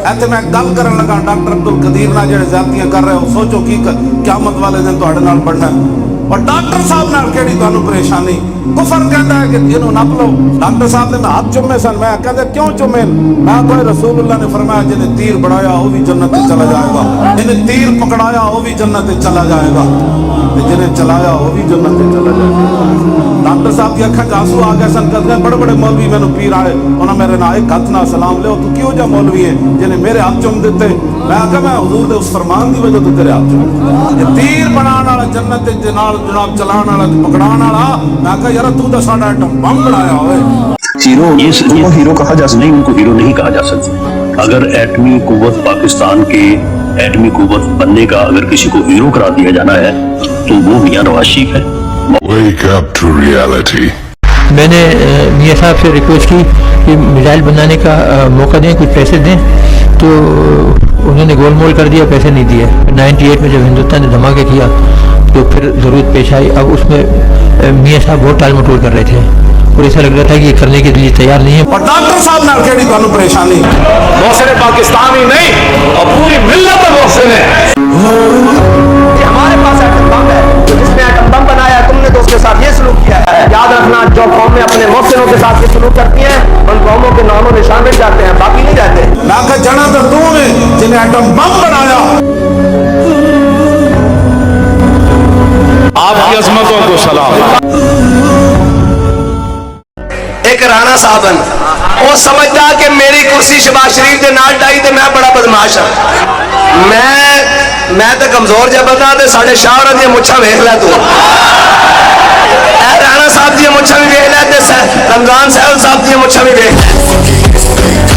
ایتھے میں گل کرن لگا ڈاکٹر عبدالقدیر نال جڑے زیادتیاں کر رہے ہو، سوچو کی قیامت والے دن تہاڈے نال بننا ہے۔ اور ڈاکٹر صاحب نال کیڑی تانوں پریشانی؟ کفر کہندا ہے کہ انہوں نپ لو۔ ڈاکٹر صاحب نے ہاتھ چومے سن، میں کہندا کیوں چومے؟ میں کوئی رسول اللہ نے فرمایا جنہیں تیر بڑھایا وہ بھی جنت تے چلا جائے گا، جنہیں تیر پکڑایا وہ بھی جنت تے چلا جائے گا، جنہیں چلایا وہ بھی جنت تے چلا جائے گا۔ ڈاکٹر صاحب کی اکھاں آنسو آ گئے سن، کہتے ہیں بڑے بڑے مولوی مینوں پیر آئے، انہاں میرے نال ایک ہاتھ نال سلام لے، تو کیوں جا مولوی ہے جنہیں میرے ہاتھ چوم دیتے؟ میں کہا میں حضور دے اس فرمان دی وجہ تو تیرے ہاتھ چوم، یہ تیر بنان والا جنت تے جناب چلان والا پکڑان والا، میں کہا یار تو تے ساڈا ایٹم بم بنایا ہوئے۔ ہیرو یہ ہیرو کہا جا سکتا نہیں، ان کو ہیرو نہیں کہا جا سکتا۔ اگر ایٹمی قوت پاکستان کے ایٹمی قوت بننے کا اگر کسی کو ہیرو قرار دیا جانا ہے تو وہ میاں نواز شریف ہے۔ Wake up to reality. میں نے میاں صاحب سے ریکویسٹ کی کہ میزائل بنانے کا موقع دیں، کچھ پیسے دیں، تو انہوں نے گول مول کر دیا، پیسے نہیں دیے۔ 98 میں جب ہندوستان نے دھماکہ کیا تو پھر ضرورت پیش آئی، اب اس میں میاں صاحب بہت ٹال مٹول کر رہے تھے اور ایسا لگ رہا تھا کہ یہ کرنے کے لیے تیار نہیں ہے۔ اور ڈاکٹر صاحب نال کیڑی تانوں پریشانی؟ محسن پاکستان ہی نہیں اور پوری ملت میں محسن ہے۔ ہمارے پاس ایٹم بم ہے، جس نے ایٹم بم بنایا تم نے تو اس کے ساتھ یہ سلوک کیا ہے۔ یاد رکھنا جو قومیں اپنے محسنوں کے ساتھ یہ سلوک کرتی ہیں ان قوموں کے نام و نشان مٹ جاتے ہیں، باقی نہیں جاتے۔ میں کہا جنا تو تم ہے جنہیں ایٹم بم بنایا۔ آپ کی عظمتوں کو سلام۔ ایک رانا صاحب وہ سمجھتا کہ میری کرسی شباز شریف دے نال ڈائی تے میں بڑا بدماش ہوں، میں تے کمزور جا بندہ تے ساڈے شاہ دی مچھاں ویکھ لے تو، اے رانا صاحب دی مچھاں بھی ویکھ لے تے رمضان صاحب دی مچھاں بھی ویکھ لے۔